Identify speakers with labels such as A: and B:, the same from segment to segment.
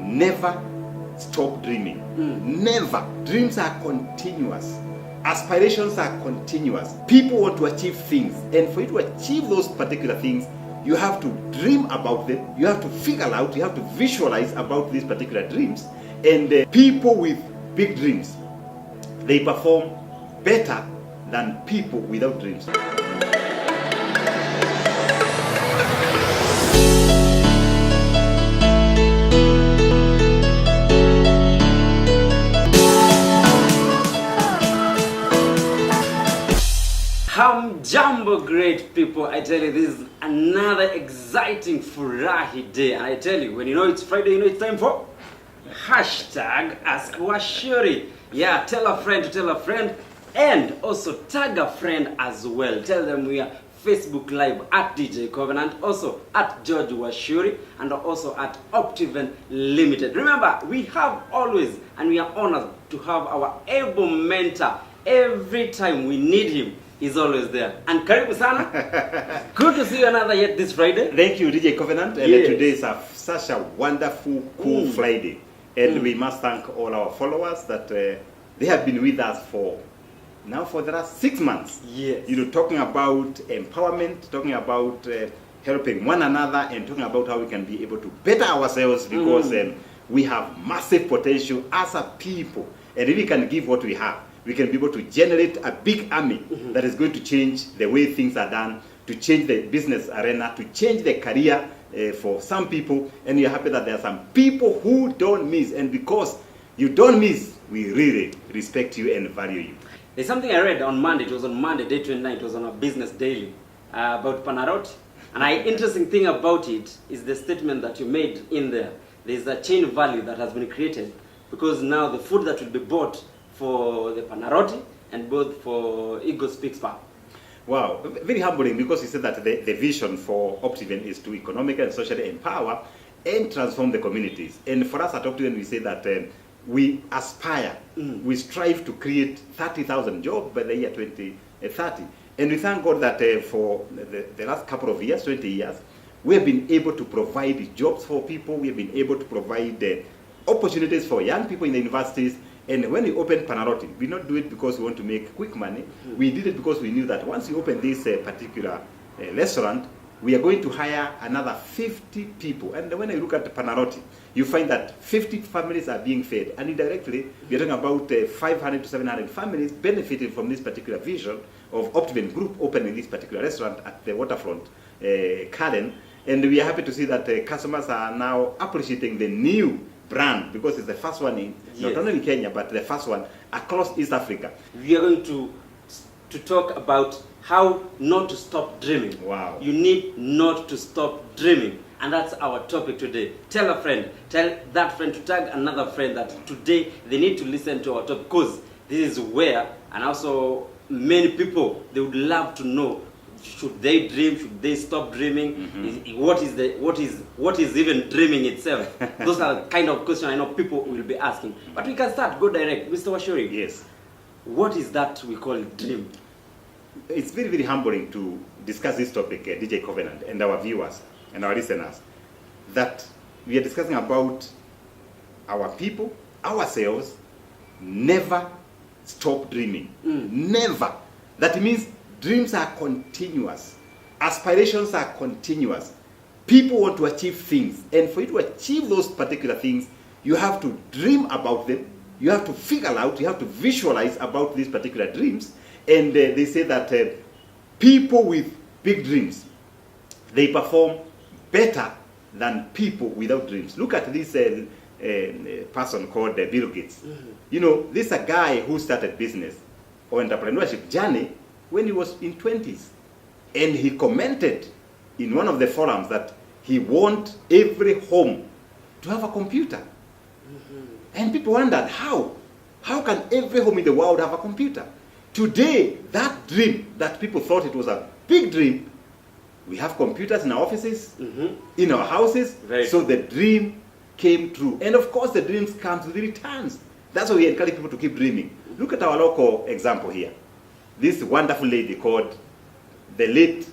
A: never stop dreaming. Never. Dreams are continuous. Aspirations are continuous. People want to achieve things, and for you to achieve those particular things, you have to dream about them. You have to figure out, you have to visualize about these particular dreams. And people with big dreams, they perform better than people without dreams.
B: Jumbo great people, I tell you, this is another exciting Furahi day. And I tell you, when you know it's Friday, you know it's time for hashtag Ask Wachiuri. Yeah, tell a friend to tell a friend, and also tag a friend as well. Tell them we are Facebook Live at DJ Covenant, also at George Wachiuri, and also at Optiven Limited. Remember, we have always, and we are honored to have our able mentor every time we need him. He's always there. And karibu sana. Good to see you another yet this Friday.
A: Thank you, DJ Covenant. And
B: Yes.
A: today is such a wonderful, cool Friday. And we must thank all our followers that they have been with us for the last 6 months.
B: Yes.
A: You know, talking about empowerment, talking about helping one another, and talking about how we can be able to better ourselves because we have massive potential as a people. And if we can give what we have, we can be able to generate a big army that is going to change the way things are done, to change the business arena, to change the career for some people. And you're happy that there are some people who don't miss. And because you don't miss, we really respect you and value you.
B: There's something I read on Monday. It was on Monday, day 29. It was on a business daily about Panaroti. And the interesting thing about it is the statement that you made in there. There's a chain value that has been created because now the food that will be bought for the Panaroti and both for Eagle Speaks Power.
A: Wow, very humbling, because he said that the vision for Optiven is to economically and socially empower and transform the communities. And for us at Optiven, we say that we aspire, we strive to create 30,000 jobs by the year 2030. And we thank God that for the last couple of years, 20 years, we have been able to provide jobs for people. We have been able to provide opportunities for young people in the universities. And when we opened Panaroti, we not do it because we want to make quick money. We did it because we knew that once we open this particular restaurant, we are going to hire another 50 people. And when you look at Panaroti, you find that 50 families are being fed. And indirectly, we are talking about 500 to 700 families benefiting from this particular vision of Optiven Group opening this particular restaurant at the waterfront, Karen. And we are happy to see that customers are now appreciating the new brand, because it's the first one in not only in Kenya but the first one across East Africa.
B: We are going to talk about how not to stop dreaming.
A: Wow. You
B: need not to stop dreaming, and that's our topic today. Tell a friend, tell that friend to tag another friend that today they need to listen to our topic, because this is where, and also many people, they would love to know, should they dream? Should they stop dreaming? What is even dreaming itself? Those are the kind of questions I know people will be asking. But we can start, go direct. Mr. Wachiuri.
A: Yes.
B: What is that we call dream?
A: It's very, very humbling to discuss this topic, DJ Covenant, and our viewers and our listeners, that we are discussing about our people, ourselves, never stop dreaming. Never. That means dreams are continuous. Aspirations are continuous. People want to achieve things. And for you to achieve those particular things, you have to dream about them. You have to figure out, you have to visualize about these particular dreams. And they say that people with big dreams, they perform better than people without dreams. Look at this person called Bill Gates. You know, this is a guy who started business or entrepreneurship journey when he was in 20s. And he commented in one of the forums that he wants every home to have a computer. And people wondered, how? How can every home in the world have a computer? Today, that dream that people thought it was a big dream, we have computers in our offices, in our houses. So the dream came true. And of course, the dreams come with returns. That's why we encourage people to keep dreaming. Look at our local example here. This wonderful lady called the late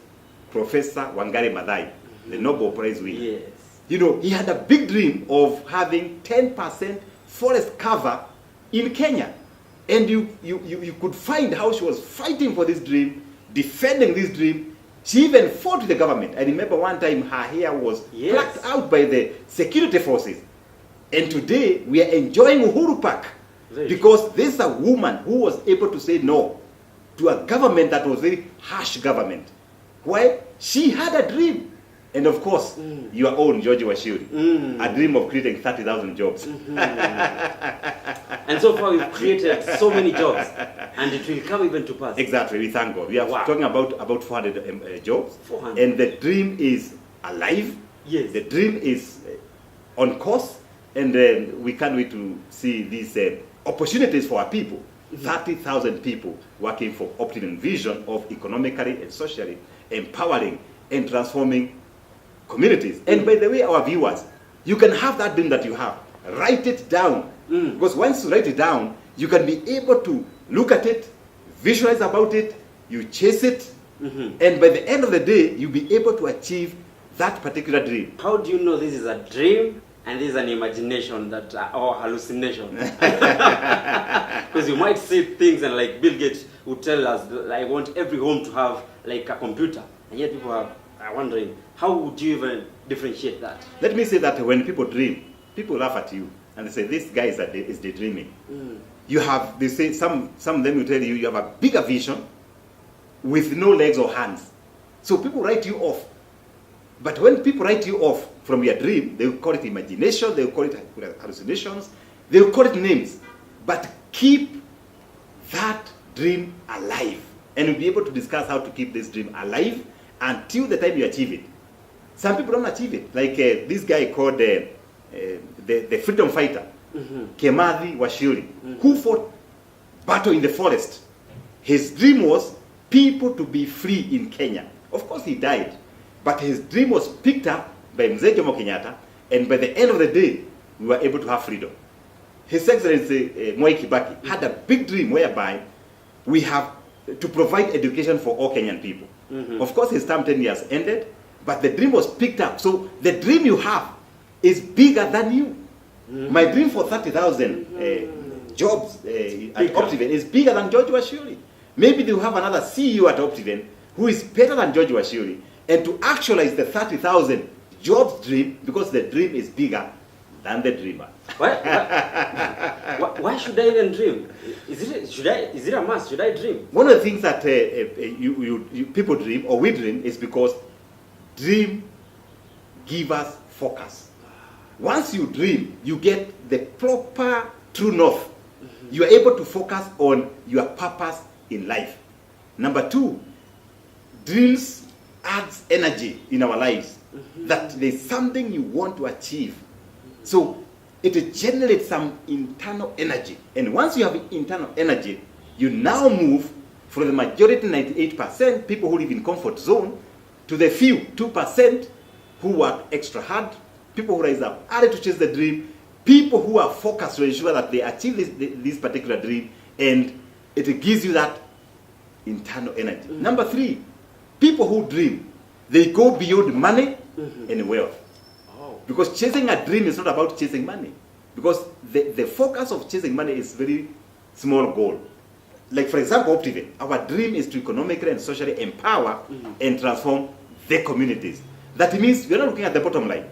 A: Professor Wangari Maathai, the Nobel Prize winner.
B: Yes.
A: You know, he had a big dream of having 10% forest cover in Kenya. And you could find how she was fighting for this dream, defending this dream. She even fought with the government. I remember one time her hair was plucked out by the security forces. And today we are enjoying Uhuru Park because this is a woman who was able to say no to a government that was very harsh government. Why? She had a dream. And of course, your own George Wachiuri, a dream of creating 30,000 jobs.
B: And so far we've created so many jobs, and it will come even to pass.
A: Exactly, we thank God. We are talking about 400 jobs.
B: 400.
A: And the dream is alive.
B: Yes.
A: The dream is on course. And we can't wait to see these opportunities for our people. 30,000 people working for Optimum vision of economically and socially empowering and transforming communities. And by the way, our viewers, you can have that dream that you have. Write it down. Because once you write it down, you can be able to look at it, visualize about it, you chase it, and by the end of the day, you'll be able to achieve that particular dream.
B: How do you know this is a dream and this is an imagination that or hallucination? Because you might see things, and like Bill Gates would tell us, I want every home to have like a computer, and yet people are wondering, how would you even differentiate that?
A: Let me say that when people dream, people laugh at you and they say, this guy is daydreaming. You have, they say, some of them will tell you, you have a bigger vision with no legs or hands. So people write you off. But when people write you off from your dream, they will call it imagination, they will call it hallucinations, they will call it names. But keep that dream alive. And we'll be able to discuss how to keep this dream alive until the time you achieve it. Some people don't achieve it. Like this guy called the freedom fighter, Wachiuri, who fought battle in the forest. His dream was people to be free in Kenya. Of course he died. But his dream was picked up by Mzee Jomo Kenyatta, and by the end of the day, we were able to have freedom. His Excellency Mwai Kibaki had a big dream whereby we have to provide education for all Kenyan people. Of course, his term 10 years ended, but the dream was picked up. So the dream you have is bigger than you. My dream for 30,000 jobs at Optiven is bigger than George Wachiuri. Maybe they will have another CEO at Optiven who is better than George Wachiuri. And to actualize the 30,000 jobs dream, because the dream is bigger than the dreamer.
B: Why should I even dream? Is it a must? Should I dream?
A: One of the things that people dream, or we dream, is because dream give us focus. Once you dream, you get the proper true north. You are able to focus on your purpose in life. Number two, dreams adds energy in our lives. That there's something you want to achieve. So it generates some internal energy. And once you have internal energy, you now move from the majority, 98% people who live in comfort zone, to the few, 2% who work extra hard, people who rise up early to chase the dream, people who are focused to ensure that they achieve this particular dream, and it gives you that internal energy. Number three, people who dream, they go beyond money and wealth. Because chasing a dream is not about chasing money. Because the focus of chasing money is very small goal. Like for example, Optiven, our dream is to economically and socially empower and transform the communities. That means we're not looking at the bottom line,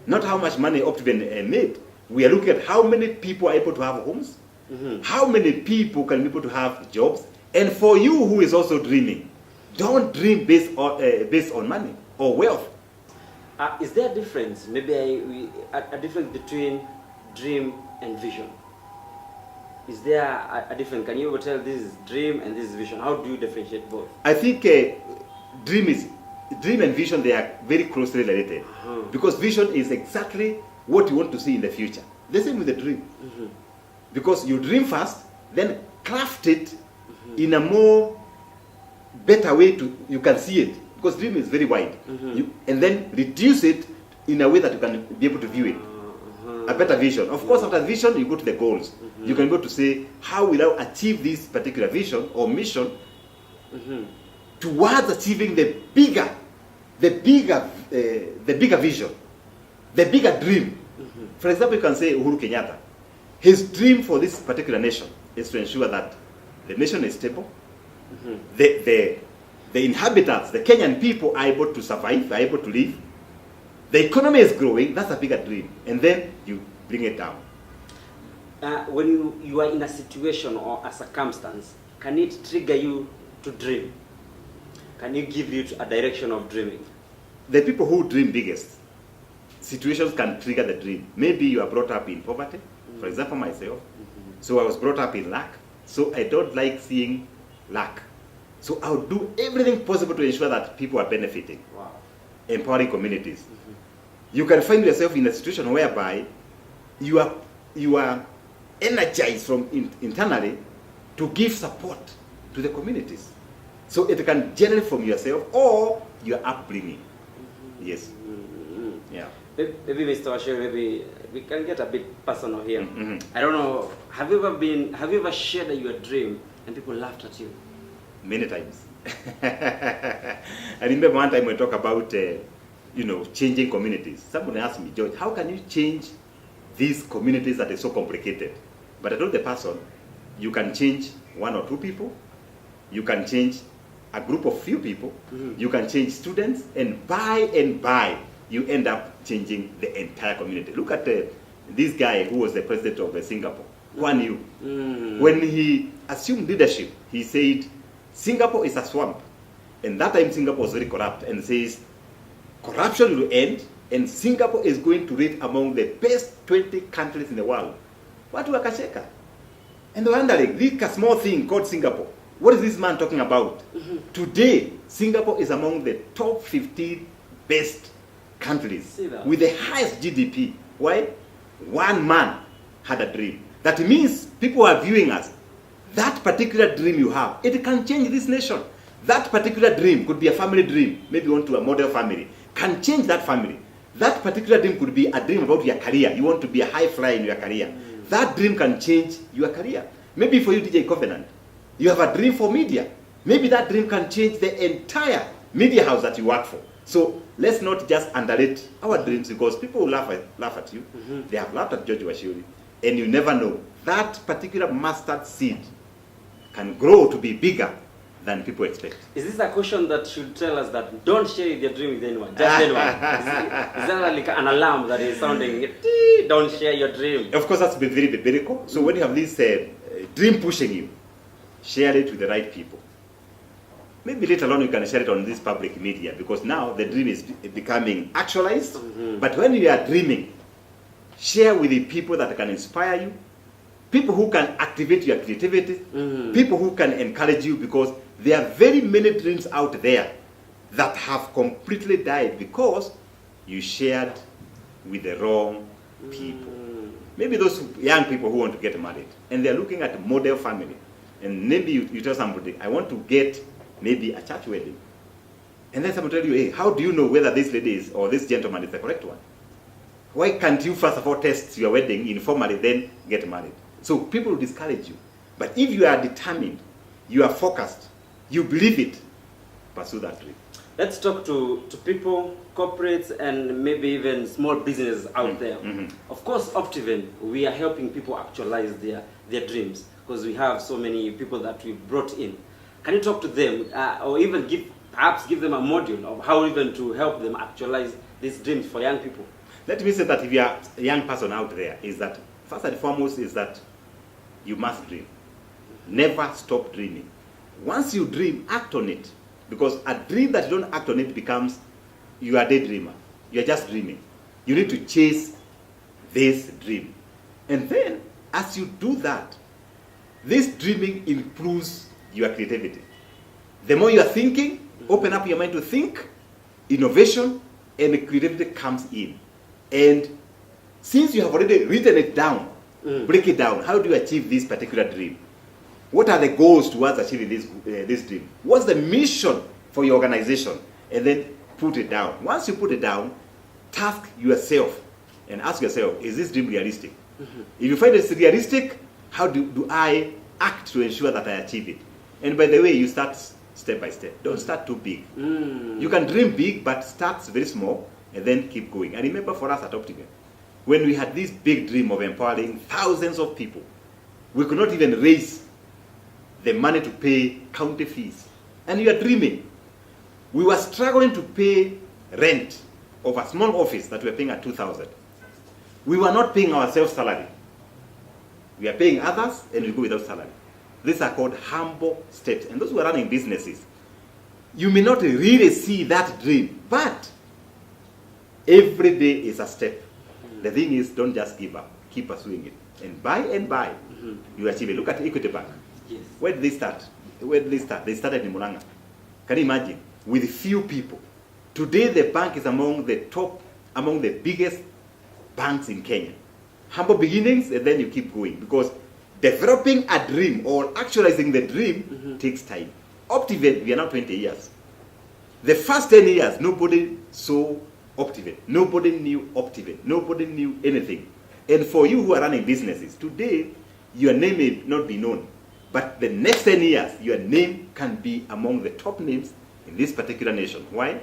A: not how much money Optiven made. We are looking at how many people are able to have homes, how many people can be able to have jobs. And for you who is also dreaming, don't dream based on money or wealth.
B: Is there a difference? Maybe a difference between dream and vision? Is there a difference? Can you ever tell this is dream and this is vision? How do you differentiate both?
A: I think dream and vision, they are very closely related. Because vision is exactly what you want to see in the future. The same with the dream. Because you dream first, then craft it in a more better way you can see it. Because dream is very wide. And then reduce it in a way that you can be able to view it. A better vision. Of course, after vision, you go to the goals. You can go to say, how will I achieve this particular vision or mission towards achieving the bigger vision. the bigger dream. For example, you can say Uhuru Kenyatta. His dream for this particular nation is to ensure that the nation is stable, the inhabitants, the Kenyan people are able to survive, are able to live, the economy is growing. That's a bigger dream. And then you bring it down.
B: When you are in a situation or a circumstance, can it trigger you to dream? Can you give you a direction of dreaming?
A: The people who dream biggest, situations can trigger the dream. Maybe you are brought up in poverty, for example, myself. So I was brought up in lack. So I don't like seeing lack. So I'll do everything possible to ensure that people are benefiting.
B: Wow.
A: Empowering communities. You can find yourself in a situation whereby you are energized from internally to give support to the communities. So it can generate from yourself or your upbringing. Yes. Yeah.
B: Maybe Mr. Wachiuri, maybe we can get a bit personal here. I don't know. Have you ever shared your dream and people laughed at you?
A: Many times. I remember one time we talked about changing communities. Someone asked me, George, how can you change these communities that are so complicated? But I told the person, you can change one or two people, you can change a group of few people, you can change students, and by you end up changing the entire community. Look at this guy who was the president of Singapore, Kuan Yew. When he assumed leadership, he said, Singapore is a swamp. And that time Singapore was very corrupt, and says, corruption will end, and Singapore is going to rate among the best 20 countries in the world. Watu wakacheka. And they're wondering, this small thing called Singapore, what is this man talking about? Today, Singapore is among the top 15 best countries with the highest GDP. Why? One man had a dream. That means people are viewing us. That particular dream you have, it can change this nation. That particular dream could be a family dream. Maybe you want to a model family. Can change that family. That particular dream could be a dream about your career. You want to be a high flyer in your career. That dream can change your career. Maybe for you, DJ Covenant, you have a dream for media. Maybe that dream can change the entire media house that you work for. So let's not just underrate our dreams, because people will laugh at you. They have laughed at George Wachiuri. And you never know. That particular mustard seed can grow to be bigger than people expect.
B: Is this a question that should tell us that don't share your dream with anyone? Just anyone. Is that like an alarm that is sounding, don't share your dream?
A: Of course, that's very biblical. So when you have this dream pushing you, share it with the right people. Maybe later on you can share it on this public media, because now the dream is becoming actualized. But when you are dreaming, share with the people that can inspire you, people who can activate your creativity, people who can encourage you, because there are very many dreams out there that have completely died because you shared with the wrong people. Maybe those young people who want to get married, and they're looking at a model family, and maybe you tell somebody, I want to get maybe a church wedding. And then someone tell you, hey, how do you know whether this lady is or this gentleman is the correct one? Why can't you first of all test your wedding informally, then get married? So people will discourage you. But if you are determined, you are focused, you believe it, pursue that dream.
B: Let's talk to people, corporates, and maybe even small businesses out there. Of course, Optiven, we are helping people actualize their dreams, because we have so many people that we brought in. Can you talk to them, or even perhaps give them a module of how even to help them actualize these dreams for young people?
A: Let me say that if you are a young person out there, is that first and foremost is that you must dream. Never stop dreaming. Once you dream, act on it. Because a dream that you don't act on it becomes, you are a daydreamer. You are just dreaming. You need to chase this dream. And then, as you do that, this dreaming improves your creativity. The more you are thinking, open up your mind to think, innovation and creativity comes in. And since you have already written it down, break it down. How do you achieve this particular dream? What are the goals towards achieving this dream? What's the mission for your organization? And then put it down. Once you put it down, task yourself and ask yourself, is this dream realistic? If you find it's realistic, how do I act to ensure that I achieve it? And by the way, you start step by step. Don't start too big. You can dream big, but start very small. and then keep going. And remember, for us at Optiven, when we had this big dream of empowering thousands of people, we could not even raise the money to pay county fees. And you are dreaming. We were struggling to pay rent of a small office that we were paying at 2,000. We were not paying ourselves salary. We are paying others, and we go without salary. These are called humble steps. And those who are running businesses, you may not really see that dream, but every day is a step. The thing is, don't just give up. Keep pursuing it. And by, you achieve it. Look at Equity Bank.
B: Yes.
A: Where did they start? They started in Murang'a. Can you imagine? With few people. Today, the bank is among the biggest banks in Kenya. Humble beginnings, and then you keep going. Because developing a dream or actualizing the dream takes time. Optiven, we are now 20 years. The first 10 years, nobody saw Optiven. Nobody knew Optiven. Nobody knew anything. And for you who are running businesses, today, your name may not be known. But the next 10 years, your name can be among the top names in this particular nation. Why?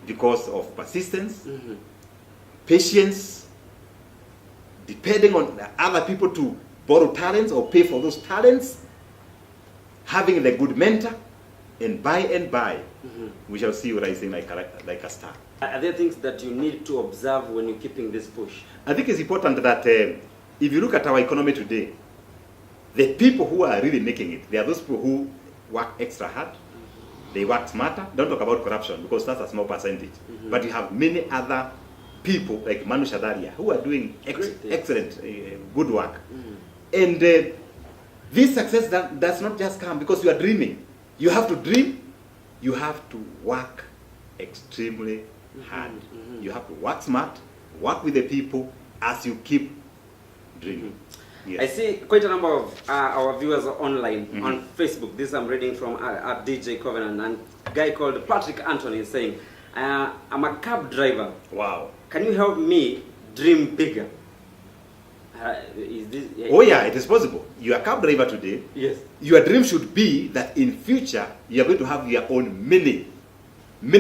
A: Because of persistence, patience, depending on other people to borrow talents or pay for those talents, having the good mentor, and by, we shall see you rising like a star.
B: Are there things that you need to observe when you're keeping this push?
A: I think it's important that if you look at our economy today, the people who are really making it, they are those people who work extra hard, they work smarter. Don't talk about corruption because that's a small percentage. But you have many other people like Manu Shadaria who are doing excellent, good work. And this success does not just come because you are dreaming. You have to dream. You have to work extremely hard. You have to work smart, work with the people as you keep dreaming. Yes.
B: I see quite a number of our viewers are online on Facebook. This I'm reading from at DJ Covenant, and a guy called Patrick Anthony is saying, I'm a cab driver.
A: Wow.
B: Can you help me dream bigger? Is this,
A: Oh yeah, it is possible. You are a cab driver today.
B: Yes.
A: Your dream should be that in future you are going to have your own mini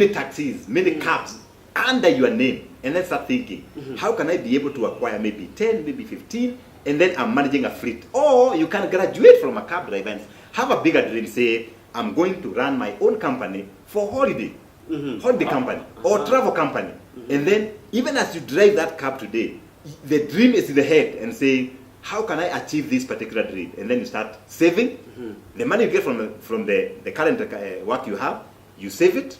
A: taxis, mini cabs under your name. And then start thinking, how can I be able to acquire maybe 10, maybe 15, and then I'm managing a fleet? Or you can graduate from a cab driver and have a bigger dream. Say, I'm going to run my own company for holiday company or travel company. And then even as you drive that cab today, the dream is in the head and say, how can I achieve this particular dream? And then you start saving. The money you get from the current work you have, you save it,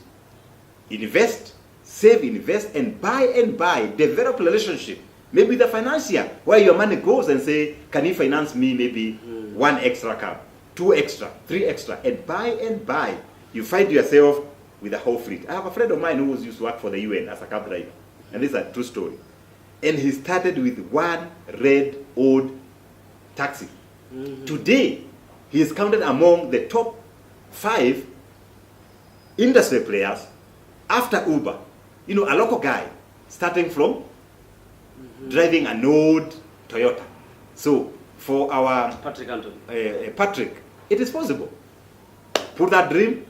A: invest, save, invest, and buy, develop relationship. Maybe the financier, where your money goes and say, can you finance me maybe 1 extra cab, 2 extra, 3 extra, and buy. You find yourself with a whole fleet. I have a friend of mine who used to work for the UN as a cab driver. And this is a true story. And he started with one red old taxi. Today, he is counted among the top 5 industry players after Uber. You know, a local guy starting from driving an old Toyota. So for our
B: Patrick Anthony,
A: Patrick, it is possible. Put that dream,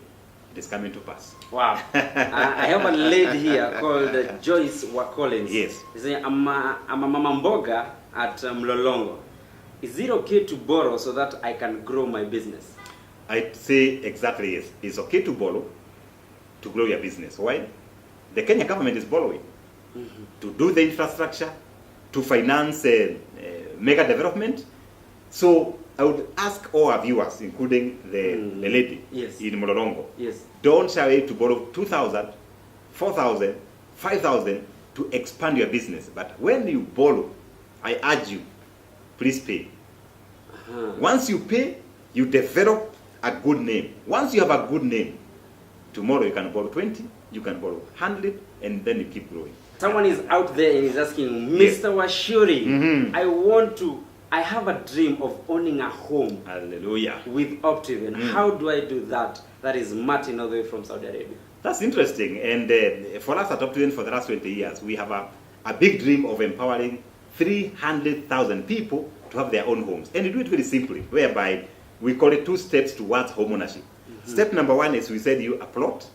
A: it is coming to pass.
B: Wow. I have a lady here called Joyce Wakolens.
A: Yes.
B: She's saying, I'm a mama mboga at Mlolongo. Is it okay to borrow so that I can grow my business?
A: I'd say exactly yes. It's okay to borrow to grow your business. Why? The Kenya government is borrowing to do the infrastructure, to finance mega development. So I would ask all our viewers, including the lady in Mololongo, don't shy away to borrow 2,000, 4,000, 5,000 to expand your business. But when you borrow, I urge you, please pay. Once you pay, you develop a good name. Once you have a good name, tomorrow you can borrow 20, you can borrow 100, and then you keep growing.
B: Someone is out there and is asking, Mr. Wachiuri, I have a dream of owning a home.
A: Hallelujah.
B: With Optiven. How do I do that? That is Martin all the way from Saudi Arabia.
A: That's interesting. And for us at Optiven for the last 20 years, we have a big dream of empowering 300,000 people to have their own homes. And we do it very simply, whereby we call it 2 steps towards home ownership. Step number 1 is we said you a plot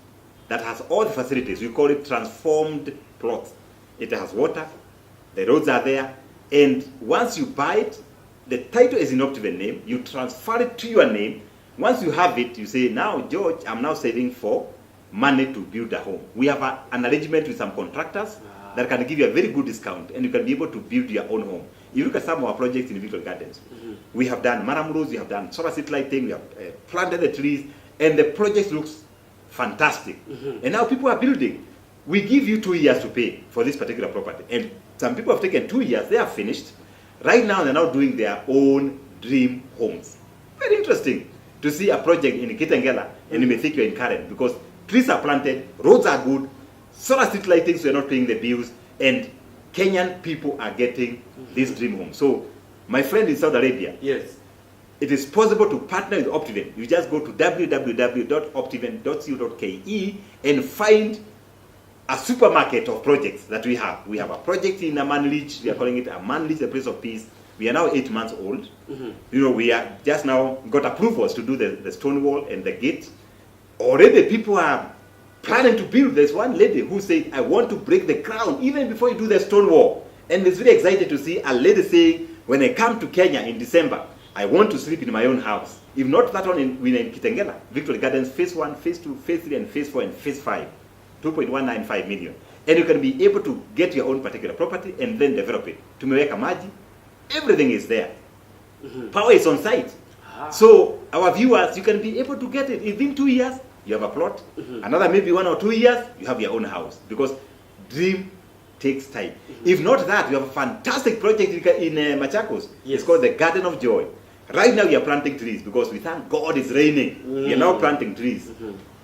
A: that has all the facilities. We call it transformed plots. it has water, the roads are there, and once you buy it, the title is in Optiven name, you transfer it to your name. Once you have it, you say, now, George, I'm now saving for money to build a home. We have an arrangement with some contractors that can give you a very good discount, and you can be able to build your own home. You look at some of our projects in Victoria Gardens. We have done Maramurus, we have done solar street lighting, we have planted the trees, and the project looks fantastic. And now people are building. We give you 2 years to pay for this particular property. And some people have taken 2 years, they are finished. Right now, they're now doing their own dream homes. Very interesting to see a project in Kitengela, and you may think you're in Karen, because trees are planted, roads are good, solar street lighting, so you're not paying the bills, and Kenyan people are getting this dream home. So, my friend in Saudi Arabia,
B: yes,
A: it is possible to partner with Optiven. You just go to www.optiven.co.ke and find a supermarket of projects that we have. We have a project in Amanlich. We are calling it Amanlich, the Place of Peace. We are now 8 months old. You know, we are just now got approvals to do the stone wall and the gate. Already people are planning to build. There's one lady who said, I want to break the ground even before you do the stone wall. And it's very excited to see a lady saying, when I come to Kenya in December, I want to sleep in my own house. If not that one in Kitengela, Victoria Gardens, phase 1, phase 2, phase 3, and phase 4, and phase 5. 2.195 million. And you can be able to get your own particular property and then develop it. Tumeweka maji, everything is there. Power is on site. So our viewers, you can be able to get it. Within 2 years, you have a plot. Another maybe 1 or 2 years, you have your own house. Because dream takes time. If not that, we have a fantastic project in Machakos. It's called the Garden of Joy. Right now we are planting trees because we thank God it's raining. We are now planting trees.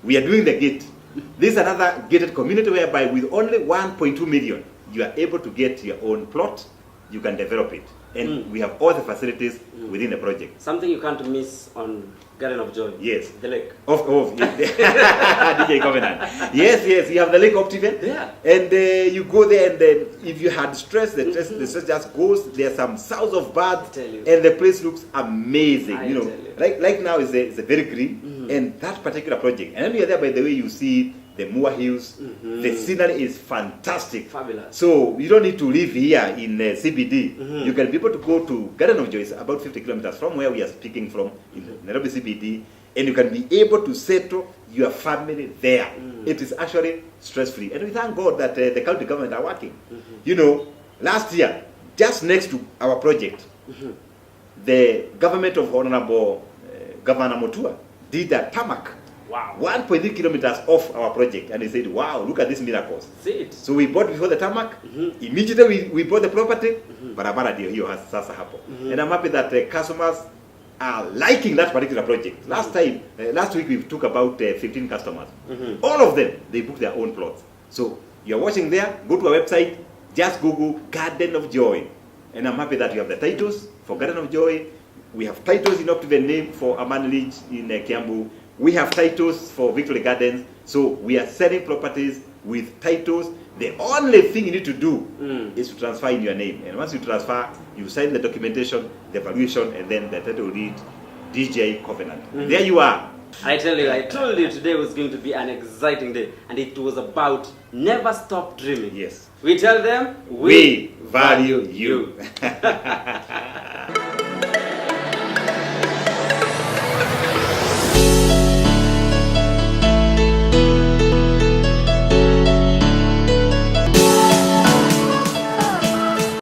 A: We are doing the gate. This is another gated community whereby with only 1.2 million, you are able to get your own plot, you can develop it. And we have all the facilities within the project.
B: Something you can't miss on Garden of Joy.
A: Yes.
B: The lake.
A: DJ Covenant. Yes, you have the lake Optiven.
B: Yeah.
A: And you go there, and then if you had stress, the stress just goes. There are some sounds of birds, and the place looks amazing. Like now it's a very green, and that particular project. And when you're there, by the way, you see the Moor Hills. The scenery is fantastic.
B: Fabulous.
A: So you don't need to live here in CBD. You can be able to go to Garden of Joy. It's about 50 kilometers from where we are speaking from in Nairobi CBD. And you can be able to settle your family there. It is actually stress-free. And we thank God that the county government are working. You know, last year, just next to our project, the government of Honorable Governor Mutua did a tarmac.
B: Wow.
A: 1.3 kilometers off our project. And he said, wow, look at these miracles.
B: See it.
A: So we bought before the tarmac. Immediately we bought the property. Barabara ndio hiyo sasa hapo. And I'm happy that customers are liking that particular project. Last week we took about 15 customers. All of them, they booked their own plots. So you're watching there, go to our website, just Google Garden of Joy. And I'm happy that you have the titles for Garden of Joy. We have titles in Optiven name for Amanlich in Kiambu. We have titles for Victoria Gardens. So we are selling properties with titles. The only thing you need to do is to transfer in your name. And once you transfer, you sign the documentation, the valuation, and then the title will read DJ Covenant. There you are.
B: I tell you, I told you today was going to be an exciting day. And it was about never stop dreaming.
A: Yes.
B: We tell them,
A: we value you.